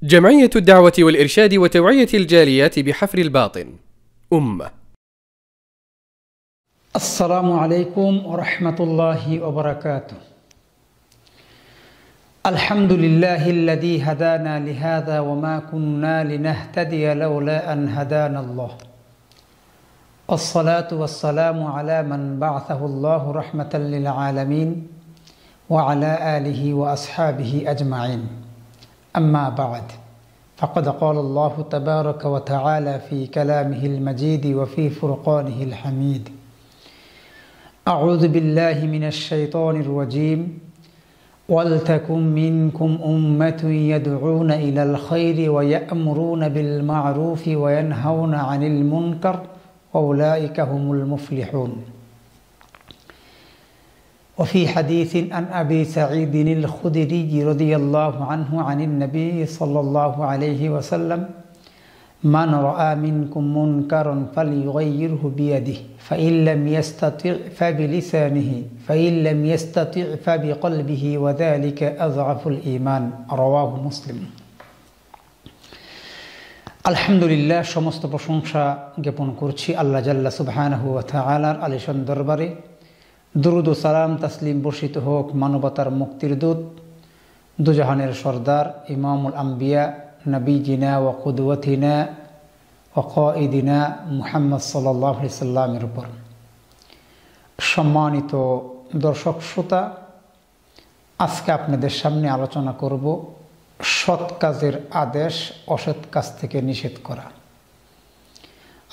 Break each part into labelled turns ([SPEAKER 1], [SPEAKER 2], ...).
[SPEAKER 1] جمعية الدعوة والإرشاد وتوعية الجاليات بحفر الباطن أمة.
[SPEAKER 2] السلام عليكم ورحمة الله وبركاته. الحمد لله الذي هدانا لهذا وما كنا لنهتدي لولا أن هدانا الله. الصلاة والسلام على من بعثه الله رحمة للعالمين وعلى آله وأصحابه أجمعين. أما بعد، فقد قال الله تبارك وتعالى في كلامه المجيد وفي فرقانه الحميد: أعوذ بالله من الشيطان الرجيم: ولتكن منكم أمة يدعون إلى الخير ويأمرون بالمعروف وينهون عن المنكر وأولئك هم المفلحون. وفي حديث عن أبي سعيد الخدري رضي الله عنه عن النبي صلى الله عليه وسلم: من رأى منكم منكرا فليغيره بيده، فإن لم يستطع فبلسانه، فإن لم يستطع فبقلبه، وذلك أضعف الإيمان. رواه مسلم। আলহামদুলিল্লাহ, সমস্ত প্রশংসা জ্ঞাপন করছি আল্লাহ জাল্লা সুবহানাহু ওয়া তাআলার আলিশান দরবারে। দুরুদ ও সালাম তাসলিম বর্ষিত হোক মানবতার মুক্তির দূত, দুজাহানের সর্দার, ইমামুল আম্বিয়া, নবীজিনা ওয়া কুদওয়াতিনা ওয়া কায়েদিনা মুহাম্মদ সাল্লাল্লাহু আলাইহি সাল্লামের উপর। সম্মানিত দর্শক শ্রোতা, আজকে আপনাদের সামনে আলোচনা করব সৎ কাজের আদেশ, অসৎ কাজ থেকে নিষেধ করা।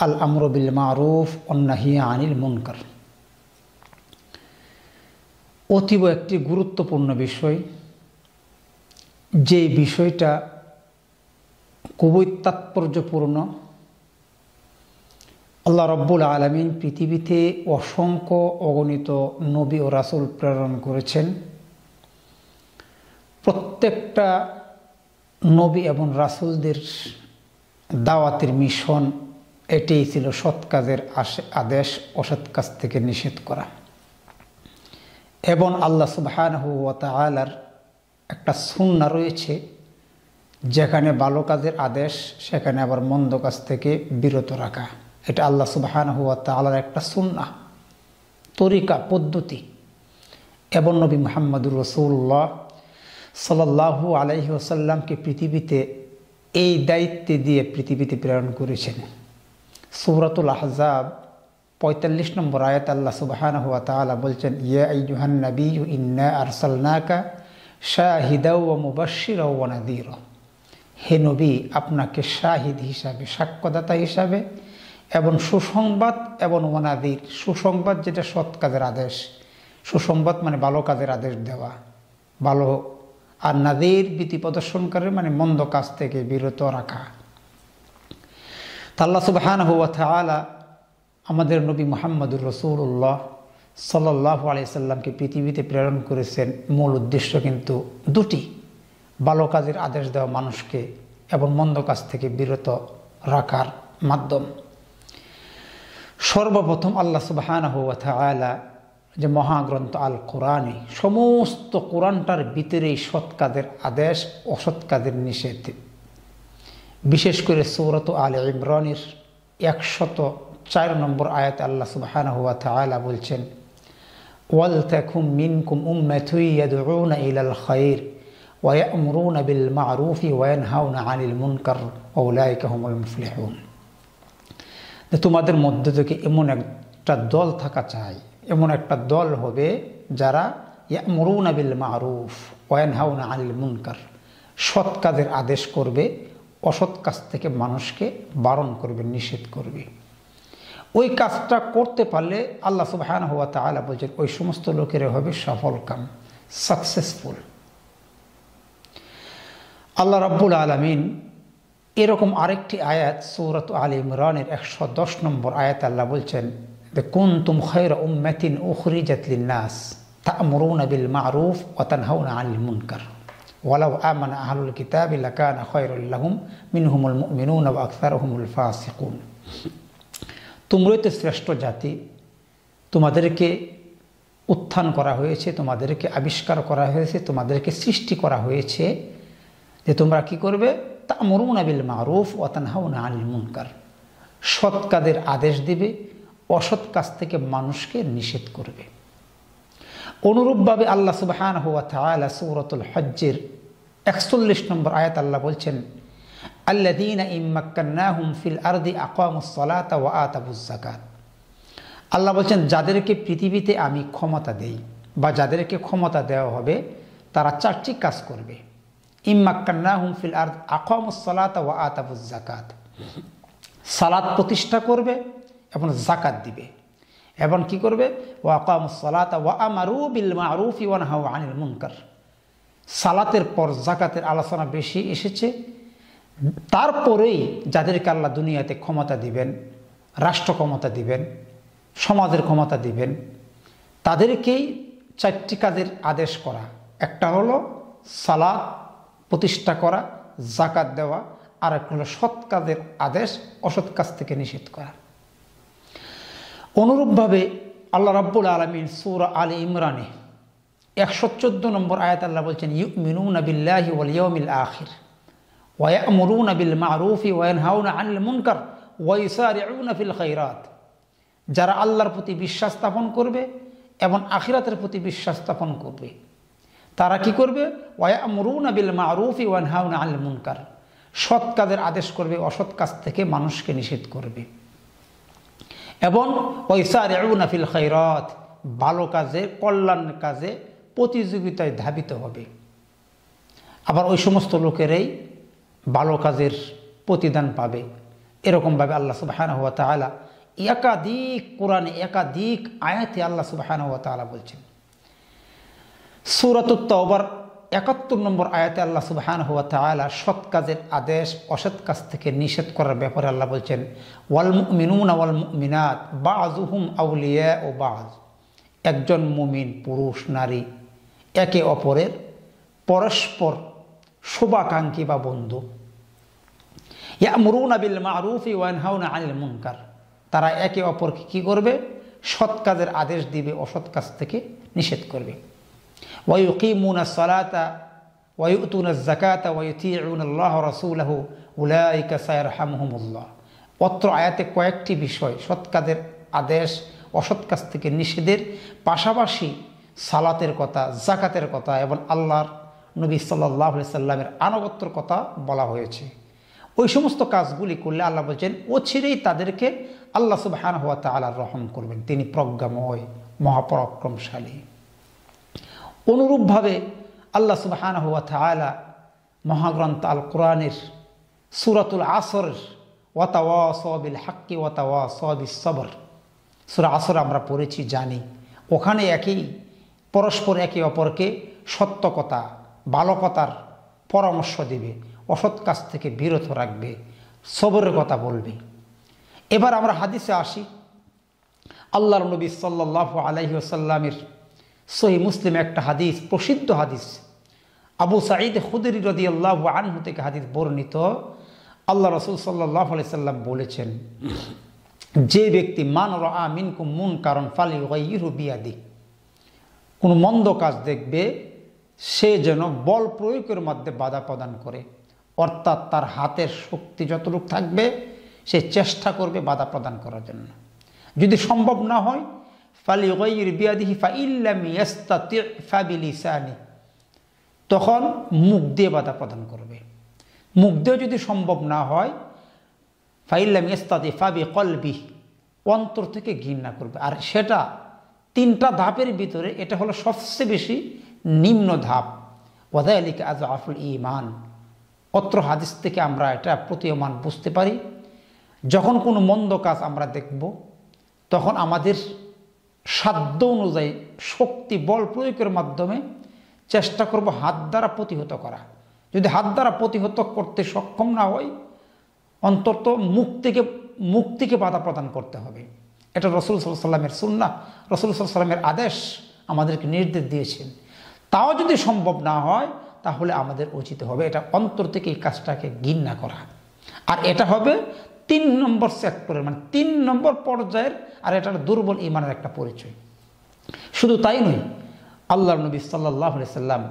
[SPEAKER 2] আল আমরু বিল মারুফ ওয়ান নাহি আনিল মুনকার অতীব একটি গুরুত্বপূর্ণ বিষয়, যে বিষয়টা খুবই তাৎপর্যপূর্ণ। আল্লাহ রব্বুল আলামিন পৃথিবীতে অসংখ্য অগণিত নবী ও রাসূল প্রেরণ করেছেন। প্রত্যেকটা নবী এবং রাসূলদের দাওয়াতের মিশন এটাই ছিল সৎ কাজের আদেশ, অসৎ কাজ থেকে নিষেধ করা। এবং আল্লাহ সুবহানাহু ওয়া তাআলার একটা সুন্নাহ রয়েছে, যেখানে ভালো কাজের আদেশ, সেখানে আবার মন্দ কাজ থেকে বিরত রাখা। এটা আল্লাহ সুবহানাহু ওয়া তাআলার একটা সুন্নাহ, তরিকা, পদ্ধতি। এবং নবী মুহাম্মদুর রাসূলুল্লাহ সাল্লাল্লাহু আলাইহি ওয়াসাল্লামকে পৃথিবীতে এই দায়িত্বে দিয়ে পৃথিবীতে প্রেরণ করেছেন। সূরাতুল আহজাব ৪৫ নম্বর আয়াত আল্লাহ সুবহানাহু ওয়া তাআলা বলছেন: ইয়া আইয়ুহান নাবিয়্যু ইন্না আরসালনাকা শাহিদাও ওয়া মুবাশশিরাও ওয়া নাযীরা। হে নবী, আপনাকে শাহিদ হিসাবে, সাক্ষ্যদাতা হিসাবে এবং সুসংবাদ এবং ওয়ানাযীর, সুসংবাদ যেটা সৎ কাজের আদেশ, সুসংবাদ মানে ভালো কাজের আদেশ দেওয়া, ভালো, আর নাযীর ভীতি প্রদর্শনকারী মানে মন্দ কাজ থেকে বিরত রাখা। আল্লাহ সুবহানাহু ওয়া তাআলা আমাদের নবী মুহাম্মদুর রাসূলুল্লাহ সাল্লাল্লাহু আলাইহি সাল্লামকে পৃথিবীতে প্রেরণ করেছেন মূল উদ্দেশ্য কিন্তু দুটি: ভালো কাজের আদেশ দেওয়া মানুষকে এবং মন্দ কাজ থেকে বিরত রাখার মাধ্যম। সর্বপ্রথম আল্লাহ সুবহানাহু ওয়া তাআলা যে মহাগ্রন্থ আল কোরআনে, সমস্ত কোরআনটার ভিতরেই সৎ কাজের আদেশ, অসৎ কাজের নিষেধ। বিশেষ করে সূরাত আলে ইমরানের ১০৪ নম্বর আয়াতে আল্লাহ সুবহানাহু ওয়া তাআলা বলছেন: ওয়ালতাকুম মিনকুম উম্মাতুন ইয়াদউনা ইলাল খায়র ওয়া ইয়া'মুরুনা বিল মা'রুফি ওয়া ইয়ানহাউনা আনিল মুনকার ওয়া উলাইকা হুমুল মুফলিহুন। তোমাদের মধ্য থেকে এমন একটা দল থাকা চাই, এমন একটা দল হবে যারা ইয়া'মুরুনা বিল মা'রুফ ওয়া ইয়ানহাউনা আনিল মুনকার, সৎ কাজের আদেশ করবে, অসৎ কাজ থেকে মানুষকে বারণ করবে, নিষেধ করবে। ওই কাজটা করতে পারলে আল্লাহ সুবহানাহু ওয়া তাআলা বলছেন ওই সমস্ত লোকেরা হবে সফল কাম, সাকসেসফুল। আল্লাহ রাব্বুল আলামিন এরকম আরেকটি আয়াত সূরাত আলে ইমরানের ১১০ নম্বর আয়াত আল্লাহ বলছেন: কুনতুম খায়রা উম্মাতিন উখরিজাত লিন-নাস তা'মুরুনা বিল মা'রুফ ওয়া তানহাউনা আনিল মুনকার ওয়ালাউ আমানা আহলুল কিতাবি লাকানা খায়রুল লাহুম মিনহুমুল মুমিনুনা ওয়া আকসারুহুমুল ফাসিকুন। তোমরাই তো শ্রেষ্ঠ জাতি, তোমাদেরকে উত্থান করা হয়েছে, তোমাদেরকে আবিষ্কার করা হয়েছে, তোমাদেরকে সৃষ্টি করা হয়েছে যে তোমরা কি করবে? তা'মুরুনা বিল মা'রুফ ওয়া তানহাউনা আনিল মুনকার, সৎ কাজের আদেশ দিবে, অসৎ কাজ থেকে মানুষকে নিষেধ করবে। অনুরূপভাবে আল্লাহ সুবহানাহু ওয়া তাআলা সূরাতুল হজ্জের ৪১ নম্বর আয়াত আল্লাহ বলছেন, আল্লাযীনা ইম্মাক্কান্নাহুম ফিল আরদি আকামুস সালাতা ওয়া আতাবুজ যাকাত। আল্লাহ বলছেন যাদেরকে পৃথিবীতে আমি ক্ষমতা দেই বা যাদেরকে ক্ষমতা দেওয়া হবে তারা 4টি কাজ করবে। ইম্মাক্কান্নাহুম ফিল আরদ আকামুস সালাতা ওয়া আতাবুজ যাকাত, সালাত প্রতিষ্ঠা করবে এবং যাকাত দিবে। এবং কি করবে? ওয়া আকামুস সালাতা ওয়া আমারু বিল মা'রুফি ওয়া নাহাউ আনিল মুনকার। সালাতের পর যাকাতের আলোচনা বেশি এসেছে। তারপরেই যাদেরকে আল্লাহ দুনিয়াতে ক্ষমতা দিবেন, রাষ্ট্র ক্ষমতা দিবেন, সমাজের ক্ষমতা দিবেন, তাদেরকেই 4টি কাজের আদেশ করা। একটা হলো সালাত প্রতিষ্ঠা করা, যাকাত দেওয়া, আর একটা হলো সৎ কাজের আদেশ, অসৎ কাজ থেকে নিষেধ করা। অনুরূপভাবে আল্লাহ রাব্বুল আলামিন সূরা আলে ইমরানে ১১৪ নম্বর আয়াত আল্লাহ বলছেন, ইউমিনুনা বিল্লাহি ওয়াল ইয়াউমিল আখির ওয়া ইয়া'মুরুনা বিল মা'রুফি ওয়া ইয়ানহাউনা আনিল মুনকার ওয়া ইউসারিউনা ফিল খায়রাত। যারা আল্লাহর প্রতি বিশ্বাস স্থাপন করবে এবং আখিরাতের প্রতি বিশ্বাস স্থাপন করবে তারা কি করবে? ওয়া ইয়া'মুরুনা বিল মা'রুফি ওয়া ইয়ানহাউনা আনিল মুনকার, সৎ কাজের আদেশ করবে, অসৎ কাজ থেকে মানুষকে নিষেধ করবে। এবং ওয়া ইউসারিউনা ফিল খায়রাত, ভালো কাজে, কল্যাণ কাজে প্রতিযোগিতায় ধাবিত হবে। আবার ওই সমস্ত লোকেরাই ভালো কাজের প্রতিদান পাবে। এরকমভাবে আল্লাহ সুবহানাহু ওয়া তাআলা একাধিক কোরআনে একাধিক আয়াতে আল্লাহ সুবহানাহু ওয়া তাআলা বলছেন। সূরাতুত তাওবার ৭১ নম্বর আয়াতে আল্লাহ সুবহানাহু ওয়া তাআলা সৎ কাজের আদেশ, অসৎ কাজ থেকে নিষেধ করার ব্যাপারে আল্লাহ বলছেন, ওয়াল মুমিনুনা ওয়াল মুমিনাত বাযুহুম আউলিয়াউ বায। একজন মুমিন পুরুষ নারী একে অপরের পরস্পর শুভাকাঙ্ক্ষী বা বন্ধু। ইয়া'মুরুনা বিল মা'রুফি ওয়া ইয়ানহাউনা আনিল মুনকার, তারা একে অপরকে কি করবে? সৎ কাজের আদেশ দিবে, অসৎ কাজ থেকে নিষেধ করবে। ওয়া ইউকিমুনাস সালাতা ওয়া ইউতুনাজ যাকাতা ওয়া ইউতিউনা আল্লাহ ওয়া রাসূলাহু উলাইকা সায়ারহামুহুমুল্লাহ। অত্র আয়াতে কয়েকটি বিষয়, সৎ কাজের আদেশ, অসৎ কাজ থেকে নিষেধের পাশাপাশি সালাতের কথা, যাকাতের কথা এবং আল্লাহর নবী সাল্লাল্লাহু আলাইহি সাল্লামের আনুগত্যের কথা বলা হয়েছে। ওই সমস্ত কাজগুলি করলে আল্লাহ বলছেন অচিরেই তাদেরকে আল্লাহ সুবহানাহু ওয়া তাআলা রহম করবেন, তিনি প্রজ্ঞাময়, মহাপরাক্রমশালী। অনুরূপভাবে আল্লাহ সুবহানাহু ওয়া তাআলা মহাগ্রন্থ আল কোরআনের সূরাতুল আসর ওয়া তাওয়াসাউ বিল হাক্কি ওয়া তাওয়াসাউ বিস সবর, সূরা আসর আমরা পড়েছি, জানি। ওখানে পরস্পর একে অপরকে সত্য কথা, ভালো কথার পরামর্শ দেবে, অসৎ কাজ থেকে বিরত রাখবে, সবরের কথা বলবে। এবার আমরা হাদিসে আসি। আল্লাহর নবী সাল্লাল্লাহু আলাইহি ওয়াসাল্লামের সহিহ মুসলিমে একটা হাদিস, প্রসিদ্ধ হাদিস, আবু সাঈদ খুদরি রাদিয়াল্লাহু আনহু থেকে হাদিস বর্ণিত। আল্লাহ রাসূল সাল্লাল্লাহু আলাইহি সাল্লাম বলেছেন, যে ব্যক্তি মান রাআ মিনকুম মুনকারান ফালিয়ুগাইয়িরহু বিয়াদিহি, কোনো মন্দ কাজ দেখবে সে যেন বল প্রয়োগের মধ্যে বাধা প্রদান করে, অর্থাৎ তার হাতের শক্তি যতটুকু থাকবে সে চেষ্টা করবে বাধা প্রদান করার জন্য। যদি সম্ভব না হয় ফালিয়ুগাইয়ির বিয়াদিহি ফাইল্লাম ইয়াস্তাতি ফাবিলিসানি, তখন মুখ দিয়ে বাধা প্রদান করবে। মুখ দিয়ে যদি সম্ভব না হয় ফাইল্লাম ইয়াস্তাতি ফাবিকলবিহি, অন্তর থেকে ঘৃণা করবে। আর সেটা 3টা ধাপের ভিতরে এটা হলো সবচেয়ে বেশি নিম্ন ধাপ। ওয়াযালিকা আযআফুল ঈমান। অত্র হাদিস থেকে আমরা এটা প্রতীয়মান বুঝতে পারি, যখন কোনো মন্দ কাজ আমরা দেখব তখন আমাদের সাধ্য অনুযায়ী শক্তি বল প্রয়োগের মাধ্যমে চেষ্টা করব হাত দ্বারা প্রতিহত করা। যদি হাত দ্বারা প্রতিহত করতে সক্ষম না হয়, অন্তত মুখ থেকে বাধা প্রদান করতে হবে। এটা রাসূল সাল্লাল্লাহু আলাইহি ওয়াসাল্লামের সুন্নাহ, রাসূল সাল্লাল্লাহু আলাইহি ওয়াসাল্লামের আদেশ, আমাদেরকে নির্দেশ দিয়েছেন। তাও যদি সম্ভব না হয় তাহলে আমাদের উচিত হবে এটা অন্তর থেকে এই কাজটাকে ঘৃণা করা। আর এটা হবে 3 নম্বর সেক্টরের, মানে 3 নম্বর পর্যায়ের, আর এটার দুর্বল ঈমানের একটা পরিচয়। শুধু তাই নয়, আল্লাহর নবী সাল্লাল্লাহু আলাইহি সাল্লাম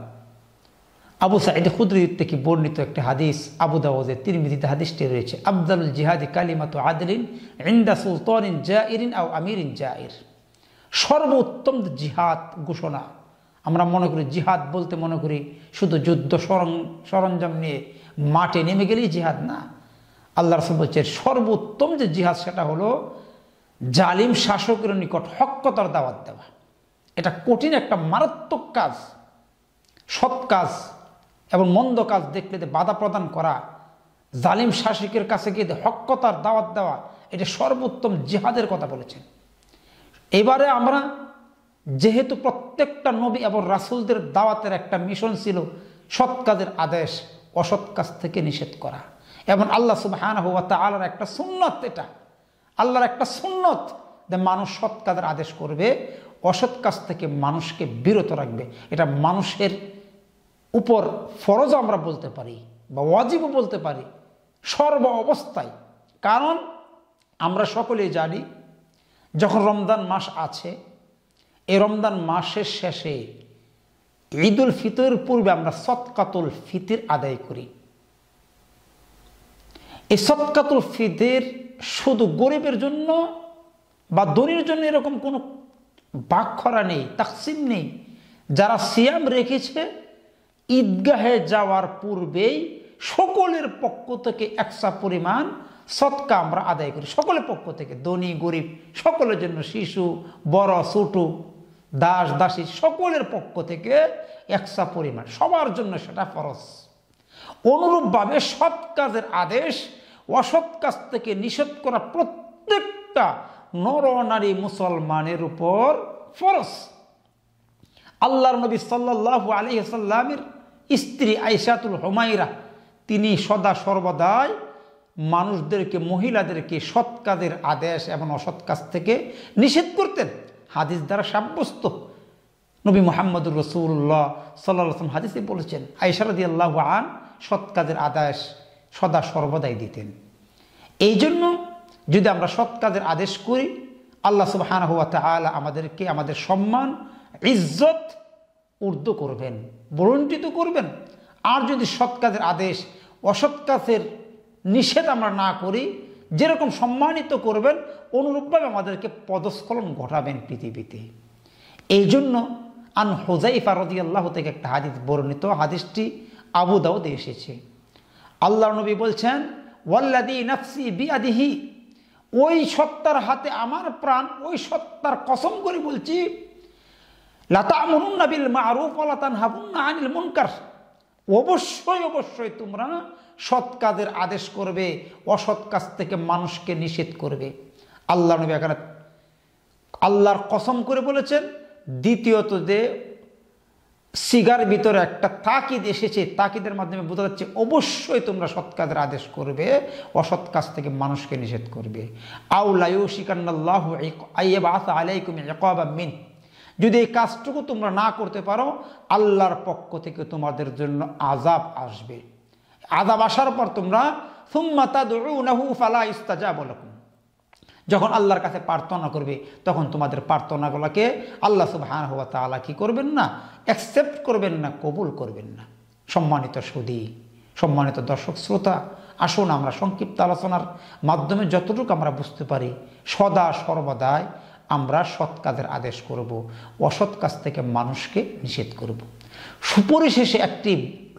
[SPEAKER 2] আবু সাঈদ খুদরি থেকে বর্ণিত একটি হাদিস, আবু দাউদে তিরমিজিতে হাদিসটি রয়েছে, আফদালুল জিহাদি কালিমাতু আদলিন ইনদা সুলতানিন জাইরিন আও আমিরিন জাইর। সর্বোত্তম জিহাদ ঘোষণা। আমরা মনে করি জিহাদ বলতে মনে করি শুধু যুদ্ধ সরঞ্জাম নিয়ে মাঠে নেমে গেলেই জিহাদ না। আল্লাহ রাসূল বলছেন সর্বোত্তম যে জিহাদ সেটা হলো জালিম শাসকের নিকট হক কথার দাওয়াত দেওয়া। এটা কঠিন একটা মারাত্মক কাজ। সৎ কাজ এবং মন্দ কাজ দেখলে বাধা প্রদান করা, জালিম শাসকের কাছে গিয়ে হক কথার দাওয়াত দেওয়া, এটা সর্বোত্তম জিহাদের কথা বলেছেন। এবারে আমরা যেহেতু প্রত্যেকটা নবী এবং রাসূলদের দাওয়াতের একটা মিশন ছিল সৎ কাজের আদেশ, অসৎ কাজ থেকে নিষেধ করা, এবং আল্লাহ সুবহানাহু ওয়া তাআলার একটা সুন্নত, এটা আল্লাহর একটা সুন্নত যে মানুষ সৎ কাজের আদেশ করবে, অসৎ কাজ থেকে মানুষকে বিরত রাখবে। এটা মানুষের উপর ফরজ আমরা বলতে পারি বা ওয়াজিবও বলতে পারি সর্ব অবস্থায়। কারণ আমরা সকলেই জানি যখন রমজান মাস আছে, এই রমজান মাসের শেষে ঈদুল ফিতরের পূর্বে আমরা সদকাতুল ফিতর আদায় করি। এই সদকাতুল ফিতর শুধু গরিবের জন্য বা ধনীর জন্য এরকম কোনো ভাগ করা নেই, তাকসিম নেই। যারা সিয়াম রেখেছে ঈদগাহে যাওয়ার পূর্বেই সকলের পক্ষ থেকে একসা পরিমাণ সদকা আমরা আদায় করি, সকলের পক্ষ থেকে, ধনী গরিব সকলের জন্য, শিশু বড় ছোট দাস দাসী সকলের পক্ষ থেকে একসা পরিমাণ, সবার জন্য সেটা ফরজ। অনুরূপভাবে সৎ কাজের আদেশ অসৎ কাজ থেকে নিষেধ করা প্রত্যেকটা নর নারী মুসলমানের উপর ফরজ। আল্লাহর নবী সাল্লাল্লাহু আলাইহি ওয়াসাল্লামের স্ত্রী আয়েশাতুল হুমায়রা তিনি সদা সর্বদাই মানুষদেরকে, মহিলাদেরকে সৎ কাজের আদেশ এবং অসৎ কাজ থেকে নিষেধ করতেন। হাদিস দ্বারা সাব্যস্ত, নবী মুহাম্মদুর রাসূলুল্লাহ সাল্লাল্লাহু আলাইহি ওয়াসাল্লাম হাদিসে বলেছেন আয়েশা রাদিয়াল্লাহু আনহা সৎ কাজের আদেশ সদা সর্বদাই দিতেন। এই জন্য যদি আমরা সৎ কাজের আদেশ করি, আল্লাহ সুবহানাহু ওয়া তাআলা আমাদেরকে আমাদের সম্মান ইজ্জত ঊর্ধ্ব করবেন, বরণ্টিত করবেন। আর যদি সৎ কাজের আদেশ অসৎ কাজের নিষেধ আমরা না করি, যেরকম সম্মানিত করবেন অনুরূপভাবে আমাদেরকে পদস্খলন ঘটাবেন পৃথিবীতে। এই জন্য আন হুযায়ফা রাদিয়াল্লাহু থেকে একটা হাদিস বর্ণিত, হাদিসটি আবু দাউদে এসেছে। আল্লাহর নবী বলছেন ওয়াল্লাযী নাফসি বিয়াদিহি, ওই সত্তার হাতে আমার প্রাণ, ওই সত্তার কসম করে বলছি, লা তা'মুরুন্না বিল মা'রুফ ওয়া লা তানহাউন্না আনিল মুনকার, অবশ্যই অবশ্যই তোমরা সৎ কাজের আদেশ করবে, অসৎ কাজ থেকে মানুষকে নিষেধ করবে। আল্লাহ নবী এখানে আল্লাহর কসম করে বলেছেন। দ্বিতীয়ত যে সিগার ভিতরে একটা তাকিদ এসেছে, তাকিদের মাধ্যমে বোঝা যাচ্ছে অবশ্যই তোমরা সৎ কাজের আদেশ করবে, অসৎ কাজ থেকে মানুষকে নিষেধ করবে। আও লা ইউশিকান্নাল্লাহু আইয়াবআসা আলাইকুম ইকাবাম মিন, যদি এই কাজটুকু তোমরা না করতে পারো আল্লাহর পক্ষ থেকে তোমাদের জন্য আযাব আসবে। আযাব আসার পর তোমরা সুম্মা তাদউনাহু ফালা ইস্তাজাবু লাকুম, যখন আল্লাহর কাছে প্রার্থনা করবে তখন তোমাদের প্রার্থনাগুলোকে আল্লাহ সুবহানাহু ওয়া তাআলা কি করবেন না, অ্যাকসেপ্ট করবেন না, কবুল করবেন না। সম্মানিত সুধী, সম্মানিত দর্শক শ্রোতা, আসুন আমরা সংক্ষিপ্ত আলোচনার মাধ্যমে যতটুকু আমরা বুঝতে পারি সদা সর্বদাই আমরা সৎ কাজের আদেশ করব, অসৎ কাজ থেকে মানুষকে নিষেধ করব। সুপরিশেষে একটি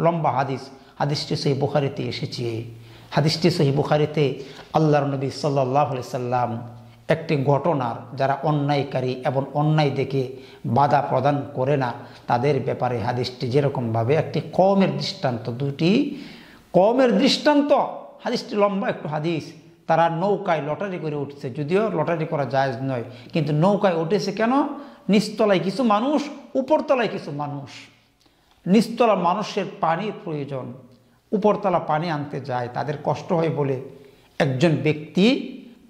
[SPEAKER 2] লম্বা হাদিস, হাদিসটি সহিহ বুখারীতে এসেছে। হাদিসটি সহিহ বুখারীতে আল্লাহর নবী সাল্লাল্লাহু আলাইহি সাল্লাম একটি ঘটনার, যারা অন্যায়কারী এবং অন্যায় দেখে বাধা প্রদান করে না তাদের ব্যাপারে হাদিসটি যেরকমভাবে একটি কওমের দৃষ্টান্ত, দুটি কওমের দৃষ্টান্ত। হাদিসটি লম্বা একটু হাদিস। তারা নৌকায় লটারি করে উঠছে, যদিও লটারি করা জায়েজ নয়, কিন্তু নৌকায় উঠেছে কেন? নিচতলায় কিছু মানুষ, উপরতলায় কিছু মানুষ। নিচতলা মানুষের পানির প্রয়োজন, উপরতলা পানি আনতে যায়, তাদের কষ্ট হয় বলে একজন ব্যক্তি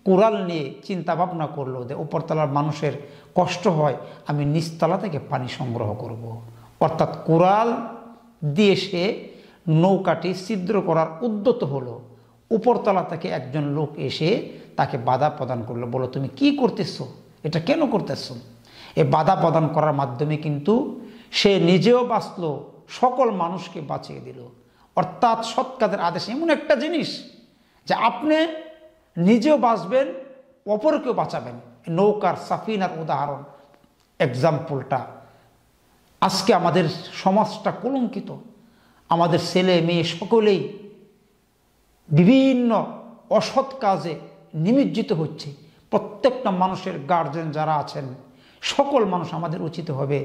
[SPEAKER 2] কুড়াল নিয়ে চিন্তা ভাবনা করলো যে উপরতলার মানুষের কষ্ট হয়, আমি নিচতলা থেকে পানি সংগ্রহ করব। অর্থাৎ কুড়াল দিয়ে সে নৌকাটি ছিদ্র করার উদ্যত হলো। উপরতলা থেকে একজন লোক এসে তাকে বাধা প্রদান করলো, বলো তুমি কি করতেছো, এটা কেন করতেছো? এই বাধা প্রদান করার মাধ্যমে কিন্তু সে নিজেও বাঁচলো, সকল মানুষকে বাঁচিয়ে দিল। অর্থাৎ সৎ কাজের আদেশ এমন একটা জিনিস যে আপনি নিজেও বাঁচবেন, অপরকেও বাঁচাবেন। নৌকার সাফিনার উদাহরণ, এক্সাম্পলটা। আজকে আমাদের সমাজটা কলঙ্কিত, আমাদের ছেলে মেয়ে সকলেই বিভিন্ন অসৎ কাজে নিমজ্জিত হচ্ছে। প্রত্যেকটা মানুষের গার্জেন যারা আছেন, সকল মানুষ আমাদের উচিত হবে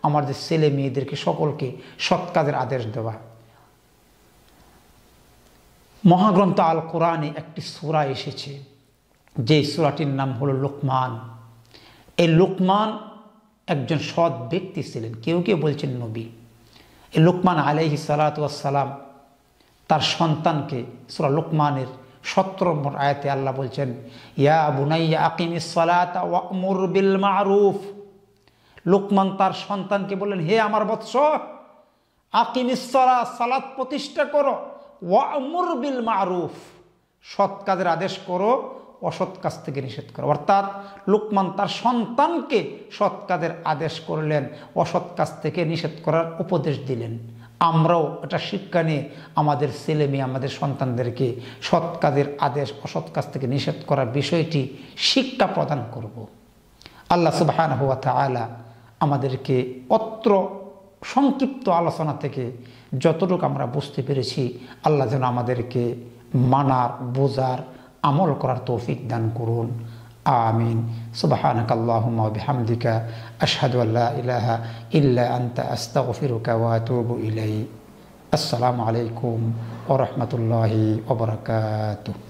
[SPEAKER 2] আমাদের ছেলে মেয়েদেরকে সকলকে সৎ কাজের আদেশ দেওয়া। মহাগ্রন্থ আল কোরআনে একটি সূরা এসেছে, যে সূরাটির নাম হলো লোকমান। এই লোকমান একজন সৎ ব্যক্তি ছিলেন, কেউ কেউ বলছেন নবী। এই লোকমান আলাইহিস সালাতু ওয়াস সালাম তার সন্তানকে, সূরা লোকমানের 17 নম্বর আয়াতে আল্লাহ বলছেন, ইয়া বুনাইয়া আকিমিস সালাতা ওয়া'মুর বিল মা'রুফ। লোকমান তার সন্তানকে বললেন, হে আমার বৎস, আকিমিস সালাত, সালাত প্রতিষ্ঠা করো, ওয়া'মুর বিল মা'রুফ, সৎ কাজের আদেশ করো, অসৎ কাজ থেকে নিষেধ করো। অর্থাৎ লোকমান তার সন্তানকে সৎ কাজের আদেশ করলেন, অসৎ কাজ থেকে নিষেধ করার উপদেশ দিলেন। আমরাও এটা শিক্ষা নিয়ে আমাদের ছেলে মেয়ে, আমাদের সন্তানদেরকে সৎ কাজের আদেশ, অসৎ কাজ থেকে নিষেধ করার বিষয়টি শিক্ষা প্রদান করব। আল্লাহ সুবহানাহু ওয়া তাআলা আমাদেরকে অত্র সংক্ষিপ্ত আলোচনা থেকে যতটুকু আমরা বুঝতে পেরেছি, আল্লাহ যেন আমাদেরকে মানার, বোঝার, আমল করার তৌফিক দান করুন। আমিন। সুবহানাকাল্লাহুম্মা ওয়া বিহামদিকা আশহাদু আল্লা ইলাহা ইল্লা আনতা আস্তাগফিরুকা ওয়া আতুবু ইলাইক। আসসালামু আলাইকুম ওয়া রাহমাতুল্লাহি ওয়া বারাকাতুহু।